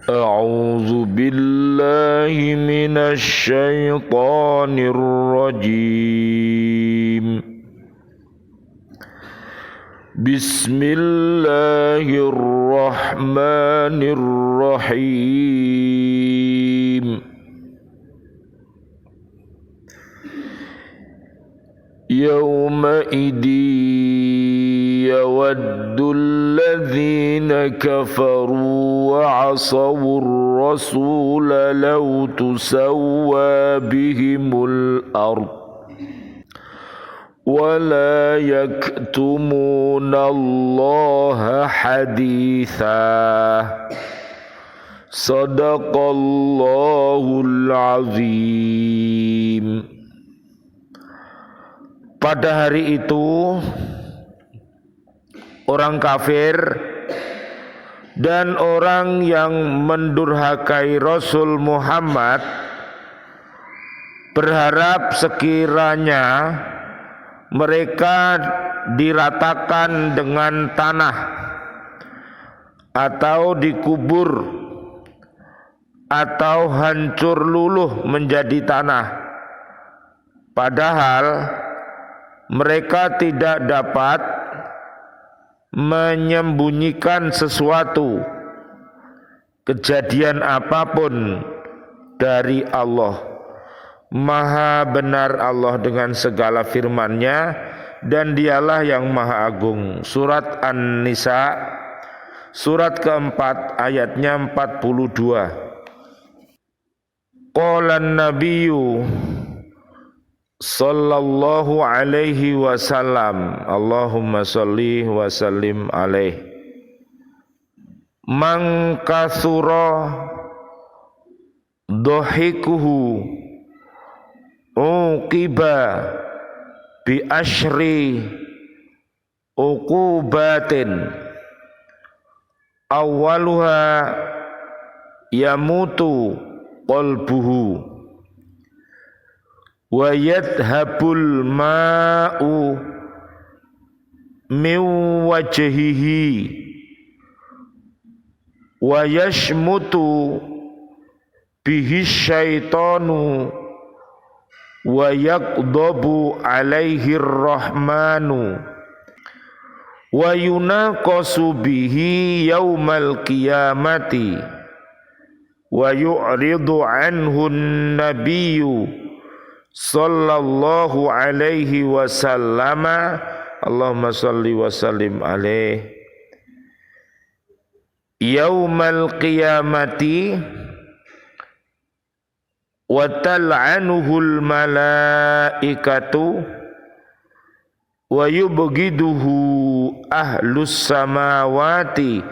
أعوذ بالله من الشيطان الرجيم. بسم الله الرحمن الرحيم. يومئذ يود الذين كفروا وعصوا الرسول لو تسوى بهم الأرض ولا يكتمون الله حديثا. صدق الله العظيم. Pada hari itu orang kafir dan orang yang mendurhakai Rasul Muhammad berharap sekiranya mereka diratakan dengan tanah atau dikubur atau hancur luluh menjadi tanah. Padahal mereka tidak dapat menyembunyikan sesuatu, kejadian apapun dari Allah. Maha benar Allah dengan segala firman-Nya dan Dialah yang Maha Agung. Surat An-Nisa surat keempat ayatnya 42. Qala an-nabiyyu sallallahu alaihi wasallam, Allahumma sholli wa sallim alaih. Man kathura dhahikuhu uqiba bi asyri uqubatin awwaluha yamutu qalbuhu wa yadhabul ma'u min wajhihi wa yashmutu bihi syaitanu wa yaqdabu alaihi rahmanu wa yunaqasu bihi yaumal qiyamati wa yu'ridu anhu nabiyyu sallallahu alaihi wasallama. Allahumma salli wa sallim alaih. Yaumal qiyamati wa tal'anuhul malaikatu wa yubghiduhu ahlus samawati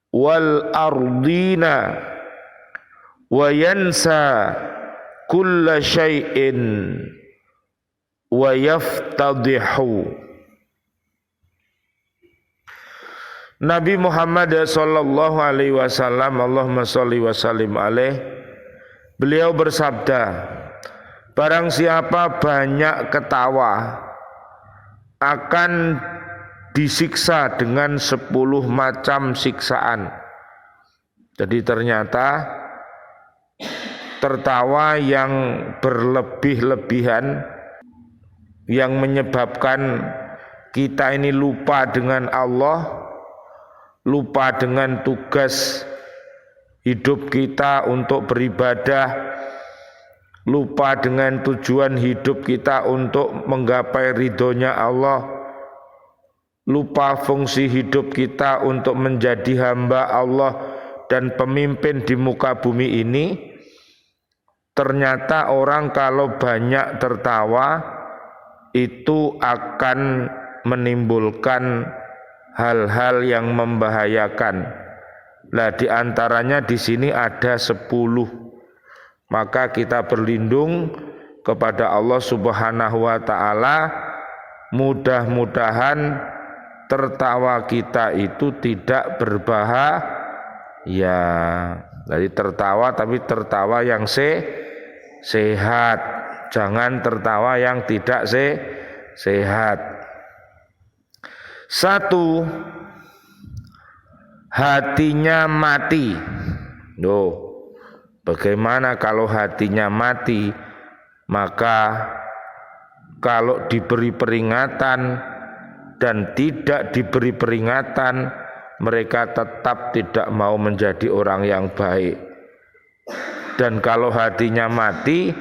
wal ardina wa yansa kulla syai'in wa yaftadihu. Nabi Muhammad sallallahu alaihi wasallam, Allahumma sholli wa sallim alaih, beliau bersabda, barang siapa banyak ketawa akan disiksa dengan 10 macam siksaan. Jadi ternyata tertawa yang berlebih-lebihan yang menyebabkan kita ini lupa dengan Allah, lupa dengan tugas hidup kita untuk beribadah, lupa dengan tujuan hidup kita untuk menggapai ridhonya Allah, lupa fungsi hidup kita untuk menjadi hamba Allah dan pemimpin di muka bumi ini. Ternyata orang kalau banyak tertawa itu akan menimbulkan hal-hal yang membahayakan. Nah, di antaranya di sini ada 10. Maka kita berlindung kepada Allah Subhanahu wa taala, mudah-mudahan tertawa kita itu tidak berbahaya. Jadi tertawa tapi tertawa yang sehat, jangan tertawa yang tidak sehat. 1. Hatinya mati. Loh, bagaimana kalau hatinya mati? Maka kalau diberi peringatan dan tidak diberi peringatan, mereka tetap tidak mau menjadi orang yang baik. Dan kalau hatinya mati,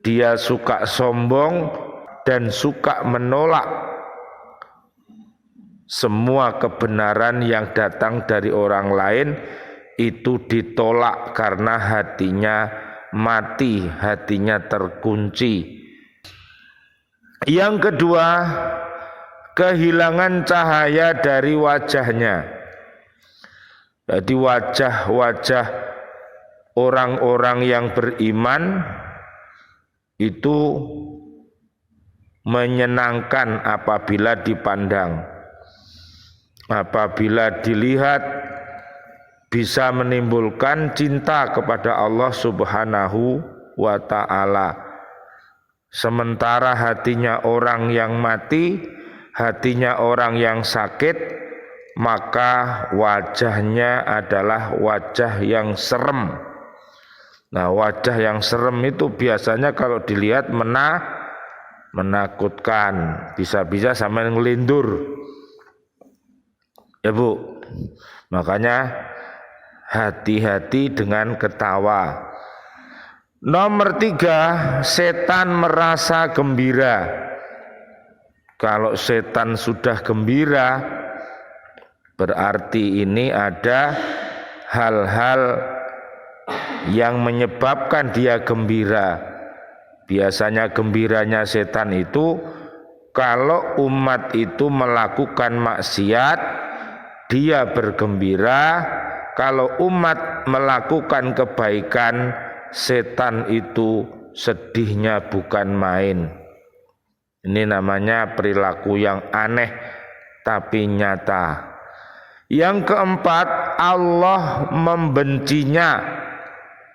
dia suka sombong dan suka menolak semua kebenaran yang datang dari orang lain. Itu ditolak karena hatinya mati, hatinya terkunci. Yang kedua, kehilangan cahaya dari wajahnya. Jadi wajah-wajah orang-orang yang beriman itu menyenangkan apabila dipandang, apabila dilihat, bisa menimbulkan cinta kepada Allah Subhanahu wa ta'ala. Sementara hatinya orang yang mati, hatinya orang yang sakit, maka wajahnya adalah wajah yang serem. Nah, wajah yang serem itu biasanya kalau dilihat menakutkan, bisa-bisa sampai ngelindur. Ya Bu, makanya hati-hati dengan ketawa. Nomor 3, setan merasa gembira. Kalau setan sudah gembira, berarti ini ada hal-hal yang menyebabkan dia gembira. Biasanya gembiranya setan itu kalau umat itu melakukan maksiat, dia bergembira. Kalau umat melakukan kebaikan, setan itu sedihnya bukan main. Ini namanya perilaku yang aneh tapi nyata. Yang keempat, Allah membencinya.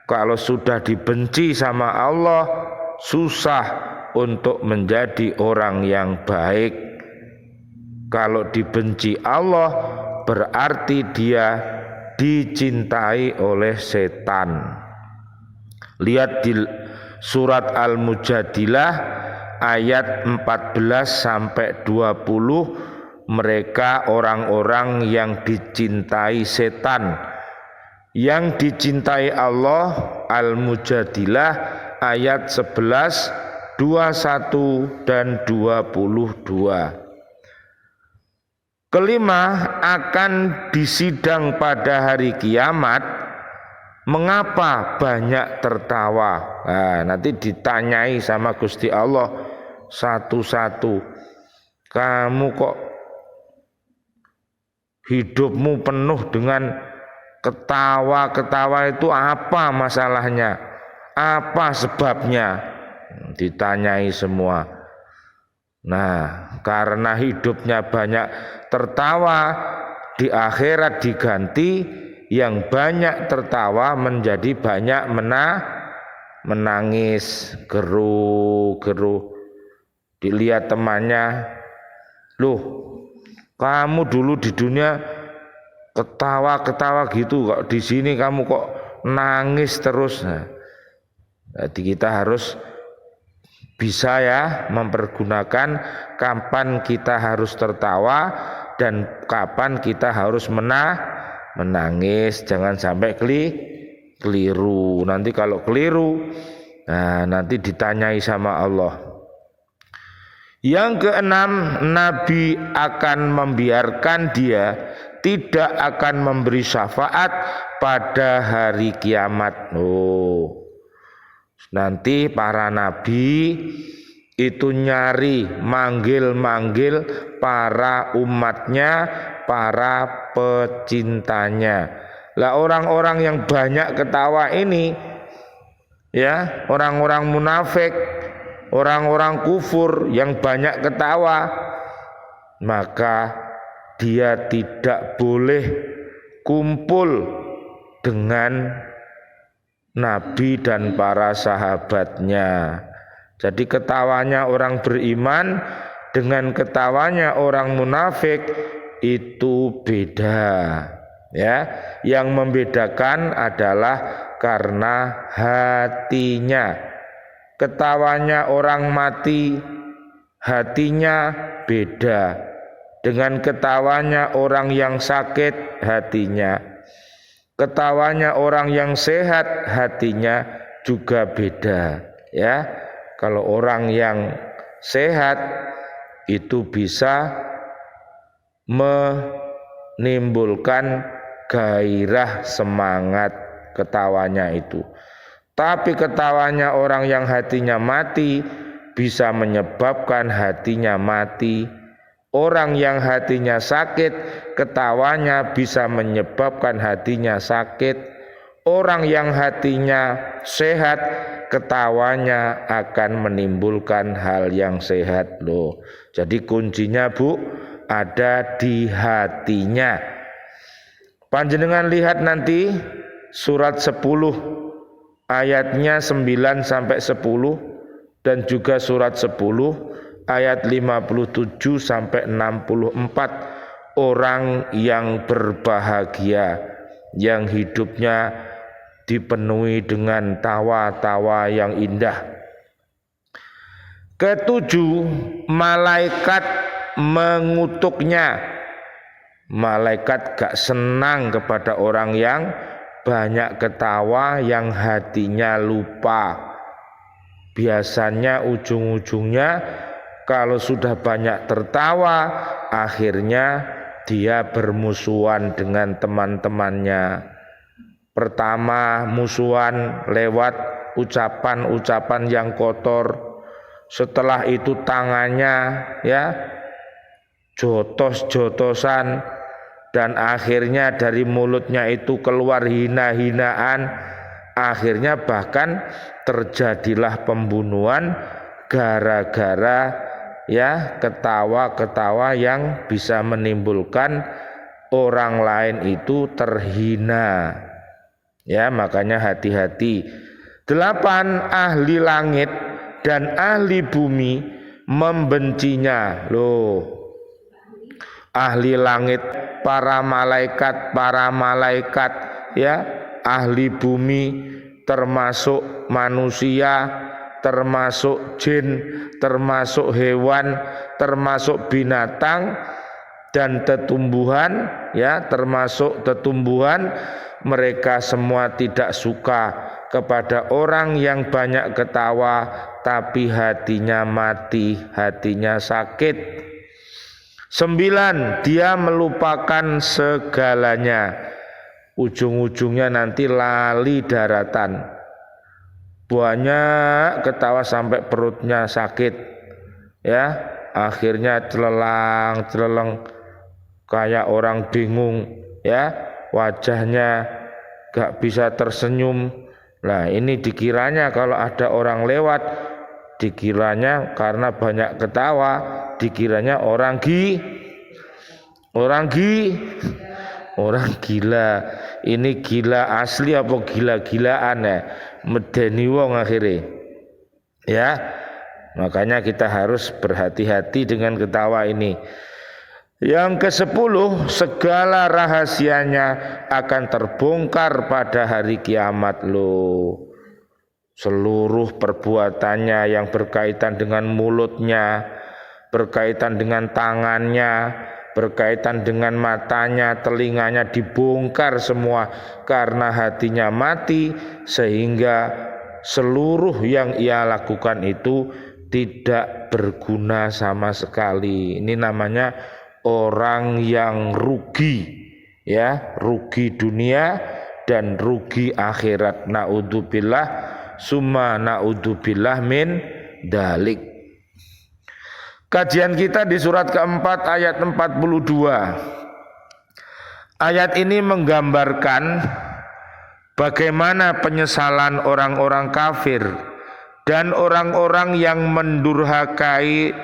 Kalau sudah dibenci sama Allah, susah untuk menjadi orang yang baik. Kalau dibenci Allah, berarti dia dicintai oleh setan. Lihat di surat Al-Mujadilah ayat 14 sampai 20, mereka orang-orang yang dicintai setan. Yang dicintai Allah, Al-Mujadilah ayat 11, 21 dan 22. Kelima, akan disidang pada hari kiamat. Mengapa banyak tertawa? Nah, nanti ditanyai sama Gusti Allah satu-satu. Kamu kok hidupmu penuh dengan ketawa-ketawa, itu apa masalahnya? Apa sebabnya? Ditanyai semua. Nah, karena hidupnya banyak tertawa, di akhirat diganti yang banyak tertawa menjadi banyak menangis, geru-geru. Dilihat temannya, loh, kamu dulu di dunia ketawa-ketawa gitu, kok di sini kamu kok nangis terus. Nah, jadi kita harus bisa ya mempergunakan kapan kita harus tertawa dan kapan kita harus menangis. Jangan sampai keliru. Nanti kalau keliru, nah nanti ditanyai sama Allah. Yang keenam, Nabi akan membiarkan dia tidak akan memberi syafaat pada hari kiamat. Nanti para nabi itu nyari, manggil-manggil para umatnya, para pecintanya. Lah orang-orang yang banyak ketawa ini, ya, orang-orang munafik, orang-orang kufur yang banyak ketawa, maka dia tidak boleh kumpul dengan Nabi dan para sahabatnya. Jadi ketawanya orang beriman dengan ketawanya orang munafik itu beda. Ya, yang membedakan adalah karena hatinya. Ketawanya orang mati, hatinya beda dengan ketawanya orang yang sakit, hatinya. Ketawanya orang yang sehat, hatinya juga beda. Ya, kalau orang yang sehat itu bisa menimbulkan gairah semangat ketawanya itu. Tapi ketawanya orang yang hatinya mati bisa menyebabkan hatinya mati. Orang yang hatinya sakit, ketawanya bisa menyebabkan hatinya sakit. Orang yang hatinya sehat, ketawanya akan menimbulkan hal yang sehat loh. Jadi kuncinya Bu ada di hatinya. Panjenengan lihat nanti surat 10 ayatnya 9 sampai 10 dan juga surat 10 ayat 57 sampai 64. Orang yang berbahagia, yang hidupnya dipenuhi dengan tawa-tawa yang indah. Ketujuh, malaikat mengutuknya. Malaikat gak senang kepada orang yang banyak ketawa, yang hatinya lupa. Biasanya ujung-ujungnya kalau sudah banyak tertawa, akhirnya dia bermusuhan dengan teman-temannya. Pertama musuhan lewat ucapan-ucapan yang kotor. Setelah itu tangannya ya jotos-jotosan. Dan akhirnya dari mulutnya itu keluar hina-hinaan. Akhirnya bahkan terjadilah pembunuhan gara-gara ya ketawa-ketawa yang bisa menimbulkan orang lain itu terhina. Ya, makanya hati-hati. 8, ahli langit dan ahli bumi membencinya. Loh, ahli langit para malaikat ya, ahli bumi termasuk manusia, termasuk jin, termasuk hewan, termasuk binatang dan tetumbuhan ya, termasuk tetumbuhan. Mereka semua tidak suka kepada orang yang banyak ketawa tapi hatinya mati, hatinya sakit. 9, dia melupakan segalanya. Ujung-ujungnya nanti lali daratan. Banyak ketawa sampai perutnya sakit. Ya, akhirnya celelang kayak orang bingung ya, wajahnya gak bisa tersenyum. Nah, ini dikiranya kalau ada orang lewat, dikiranya karena banyak ketawa, dikiranya orang gila. Ini gila asli apa gila-gilaan ya, medeni wong akhirnya ya. Makanya kita harus berhati-hati dengan ketawa ini. Yang ke-10, segala rahasianya akan terbongkar pada hari kiamat loh. Seluruh perbuatannya yang berkaitan dengan mulutnya, berkaitan dengan tangannya, berkaitan dengan matanya, telinganya dibongkar semua karena hatinya mati, sehingga seluruh yang ia lakukan itu tidak berguna sama sekali. Ini namanya orang yang rugi ya, rugi dunia dan rugi akhirat. Naudzubillah summa naudzubillah min dalik. Kajian kita di surat keempat ayat 42. Ayat ini menggambarkan bagaimana penyesalan orang-orang kafir dan orang-orang yang mendurhakai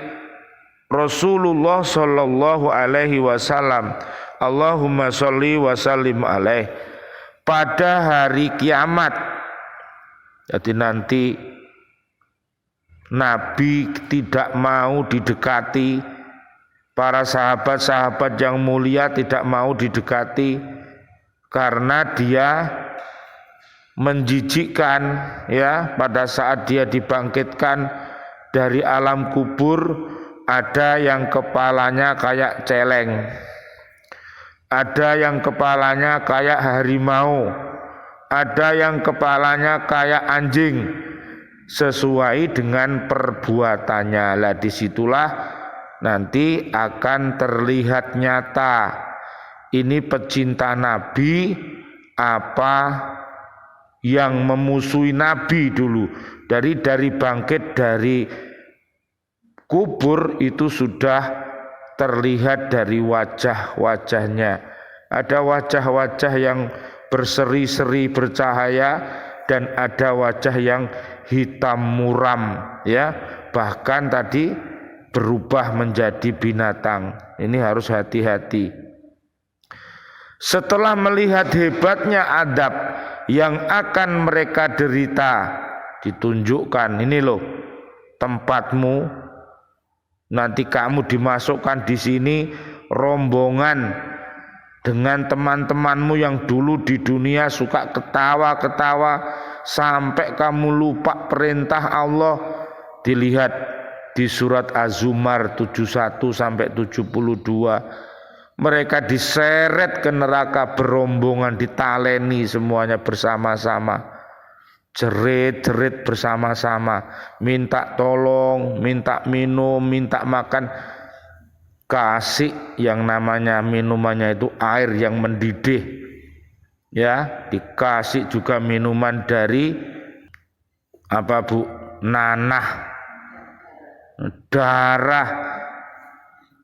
Rasulullah sallallahu alaihi wasallam. Allahumma sholli wa sallim alaih, pada hari kiamat. Jadi nanti Nabi tidak mau didekati, para sahabat-sahabat yang mulia tidak mau didekati, karena dia menjijikkan ya. Pada saat dia dibangkitkan dari alam kubur, ada yang kepalanya kayak celeng, ada yang kepalanya kayak harimau, ada yang kepalanya kayak anjing, sesuai dengan perbuatannya. Lah disitulah nanti akan terlihat nyata ini pecinta Nabi apa yang memusuhi Nabi dulu. Dari bangkit dari kubur itu sudah terlihat dari wajah-wajahnya. Ada wajah-wajah yang berseri-seri bercahaya dan ada wajah yang hitam muram ya, bahkan tadi berubah menjadi binatang. Ini harus hati-hati. Setelah melihat hebatnya adab yang akan mereka derita, ditunjukkan ini loh tempatmu, nanti kamu dimasukkan di sini rombongan dengan teman-temanmu yang dulu di dunia suka ketawa-ketawa sampai kamu lupa perintah Allah. Dilihat di surat Az-Zumar 71 sampai 72, mereka diseret ke neraka berombongan, ditaleni semuanya bersama-sama, jerit-jerit bersama-sama, minta tolong, minta minum, minta makan. Kasih yang namanya minumannya itu air yang mendidih ya, dikasih juga minuman dari apa Bu, nanah, darah,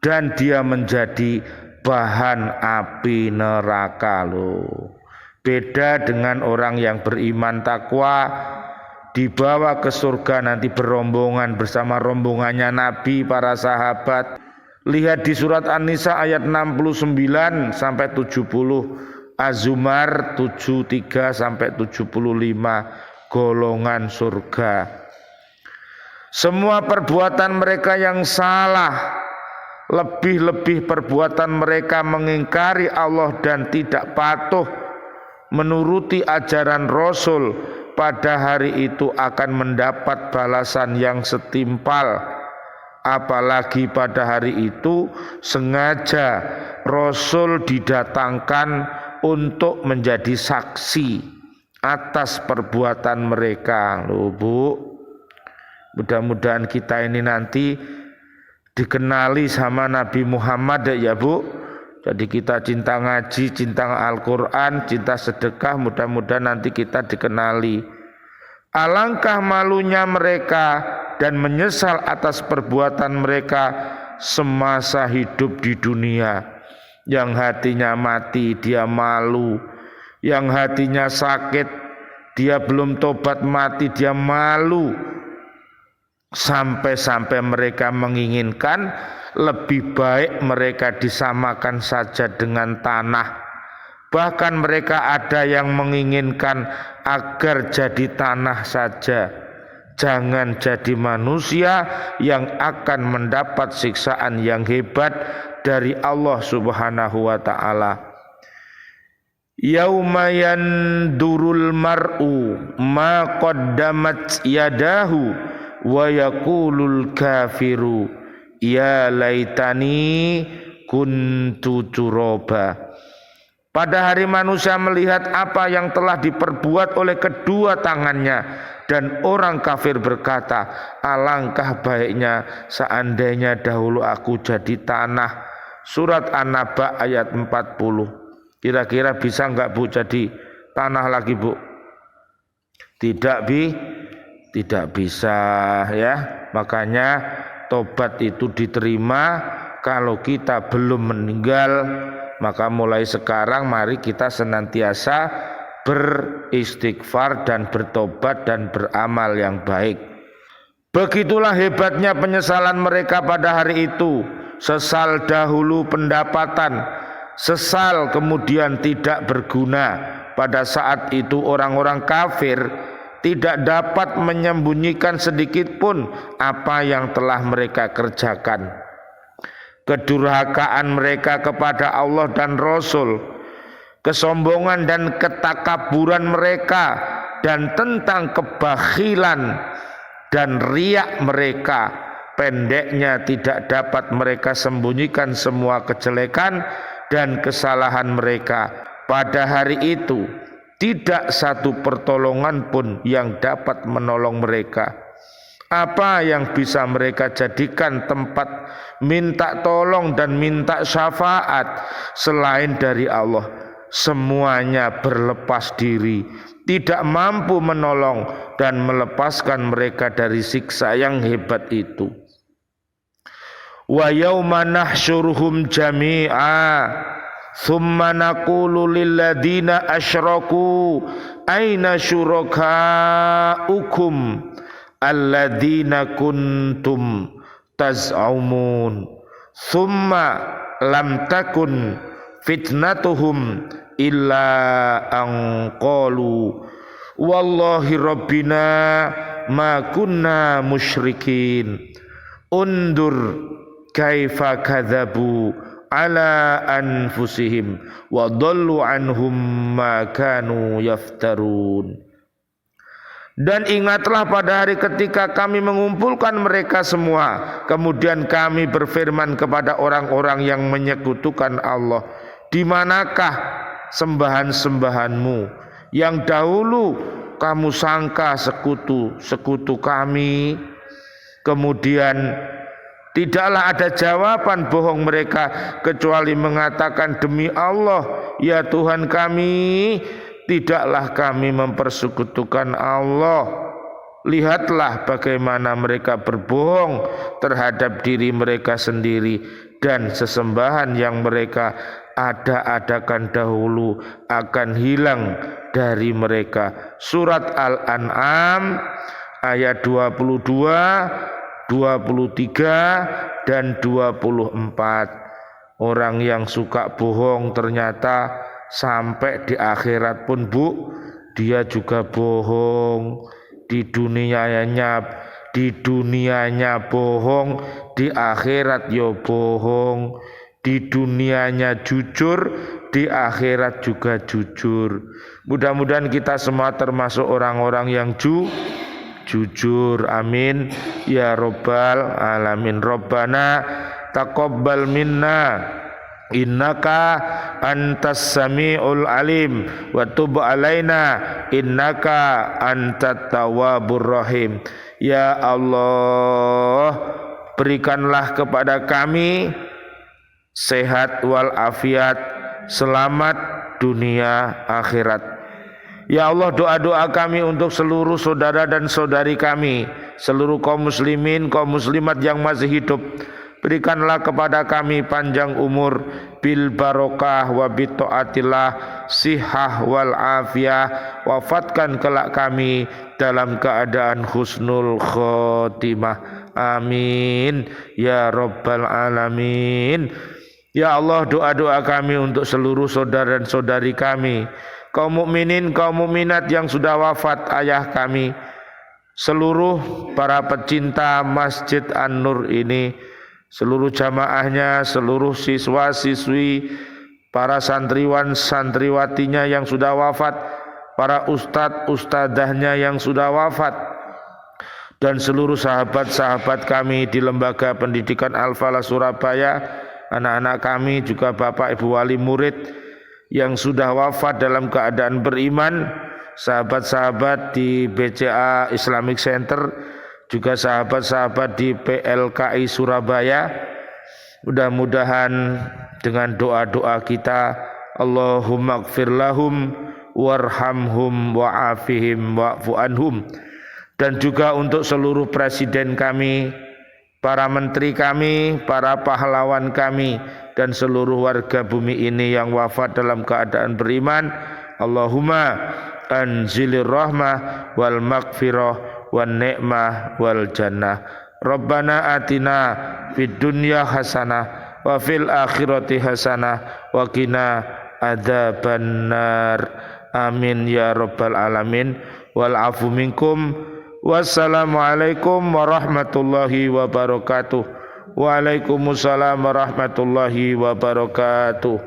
dan dia menjadi bahan api neraka loh. Beda dengan orang yang beriman takwa, dibawa ke surga nanti berombongan bersama rombongannya Nabi, para sahabat. Lihat di surat An-Nisa ayat 69 sampai 70, Az-Zumar 73 sampai 75, golongan surga. Semua perbuatan mereka yang salah, lebih-lebih perbuatan mereka mengingkari Allah dan tidak patuh menuruti ajaran Rasul, pada hari itu akan mendapat balasan yang setimpal. Apalagi pada hari itu sengaja Rasul didatangkan untuk menjadi saksi atas perbuatan mereka. Loh Bu, mudah-mudahan kita ini nanti dikenali sama Nabi Muhammad ya Bu. Jadi kita cinta ngaji, cinta Al-Quran, cinta sedekah, mudah-mudahan nanti kita dikenali. Alangkah malunya mereka dan menyesal atas perbuatan mereka semasa hidup di dunia. Yang hatinya mati dia malu, yang hatinya sakit dia belum tobat mati dia malu, sampai-sampai mereka menginginkan lebih baik mereka disamakan saja dengan tanah. Bahkan mereka ada yang menginginkan agar jadi tanah saja, jangan jadi manusia yang akan mendapat siksaan yang hebat dari Allah Subhanahu wa ta'ala. Yauma yandurul mar'u ma qaddamat yadahu wa yaqulul kafiru ya laitani kuntu turaba. Pada hari manusia melihat apa yang telah diperbuat oleh kedua tangannya, dan orang kafir berkata, alangkah baiknya seandainya dahulu aku jadi tanah. Surat An-Naba ayat 40. Kira-kira bisa enggak Bu jadi tanah lagi Bu? Tidak bisa ya. Makanya tobat itu diterima kalau kita belum meninggal. Maka mulai sekarang mari kita senantiasa beristighfar dan bertobat dan beramal yang baik. Begitulah hebatnya penyesalan mereka pada hari itu. Sesal dahulu pendapatan, sesal kemudian tidak berguna. Pada saat itu orang-orang kafir tidak dapat menyembunyikan sedikit pun apa yang telah mereka kerjakan. Kedurhakaan mereka kepada Allah dan Rasul kesombongan dan ketakaburan mereka, dan tentang kebakhilan dan riak mereka. Pendeknya tidak dapat mereka sembunyikan semua kejelekan dan kesalahan mereka. Pada hari itu tidak satu pertolongan pun yang dapat menolong mereka. Apa yang bisa mereka jadikan tempat minta tolong dan minta syafaat selain dari Allah? Semuanya berlepas diri, tidak mampu menolong dan melepaskan mereka dari siksa yang hebat itu. Wa yauma nahsyuruhum jami'a thumma naqulu lil ladzina asyraku aina syurakaukum alladzina kuntum taz'umun thumma lam takun fitnatuhum illa an qalu wallahi rabbina ma kunna musyrikin undur kaifa kadzabu ala anfusihim wa dhallu anhum ma kanu yaftarun. Dan ingatlah pada hari ketika kami mengumpulkan mereka semua, kemudian kami berfirman kepada orang-orang yang menyekutukan Allah, di manakah sembahan-sembahanmu yang dahulu kamu sangka sekutu kami? Kemudian tidaklah ada jawaban bohong mereka kecuali mengatakan, demi Allah ya Tuhan kami, tidaklah kami mempersekutukan Allah. Lihatlah bagaimana mereka berbohong terhadap diri mereka sendiri, dan sesembahan yang mereka ada-adakan dahulu akan hilang dari mereka. Surat Al-An'am ayat 22, 23 dan 24. Orang yang suka bohong ternyata sampai di akhirat pun dia juga bohong. Di dunianya bohong, di akhirat yo bohong. Di dunianya jujur, di akhirat juga jujur. Mudah-mudahan kita semua termasuk orang-orang yang jujur, amin ya robbal alamin. Rabbana taqabbal minna innaka antas samiul alim wa tub alaina innaka antat tawwabur rahim. Ya Allah, berikanlah kepada kami sehat walafiat, selamat dunia akhirat. Ya Allah, doa-doa kami untuk seluruh saudara dan saudari kami, seluruh kaum muslimin, kaum muslimat yang masih hidup. Berikanlah kepada kami panjang umur, bil barokah wa bi taatillah, sihah wal afiyah. Wafatkan kelak kami dalam keadaan husnul khotimah. Amin ya rabbal alamin. Ya Allah, doa-doa kami untuk seluruh saudara dan saudari kami, kaum mukminin, kaum mukminat yang sudah wafat, ayah kami, seluruh para pecinta Masjid An-Nur ini, seluruh jamaahnya, seluruh siswa-siswi, para santriwan santriwatinya yang sudah wafat, para ustadz ustadzahnya yang sudah wafat, dan seluruh sahabat-sahabat kami di Lembaga Pendidikan Al-Falah Surabaya, anak-anak kami, juga bapak ibu wali murid yang sudah wafat dalam keadaan beriman, sahabat-sahabat di BCA Islamic Center, juga sahabat-sahabat di PLKI Surabaya. Mudah-mudahan dengan doa-doa kita, Allahumma gfir lahum warhamhum wa'afihim wa'fu anhum. Dan juga untuk seluruh presiden kami, para menteri kami, para pahlawan kami, dan seluruh warga bumi ini yang wafat dalam keadaan beriman. Allahumma anzilir rahmah wal maghfirah wan ni'mah wal jannah. Rabbana atina fid dunya hasanah wa fil akhirati hasanah wa qina adzabannar. Amin ya rabbal alamin. Wal afu minkum. Wassalamualaikum warahmatullahi wabarakatuh. Waalaikumsalam warahmatullahi wabarakatuh.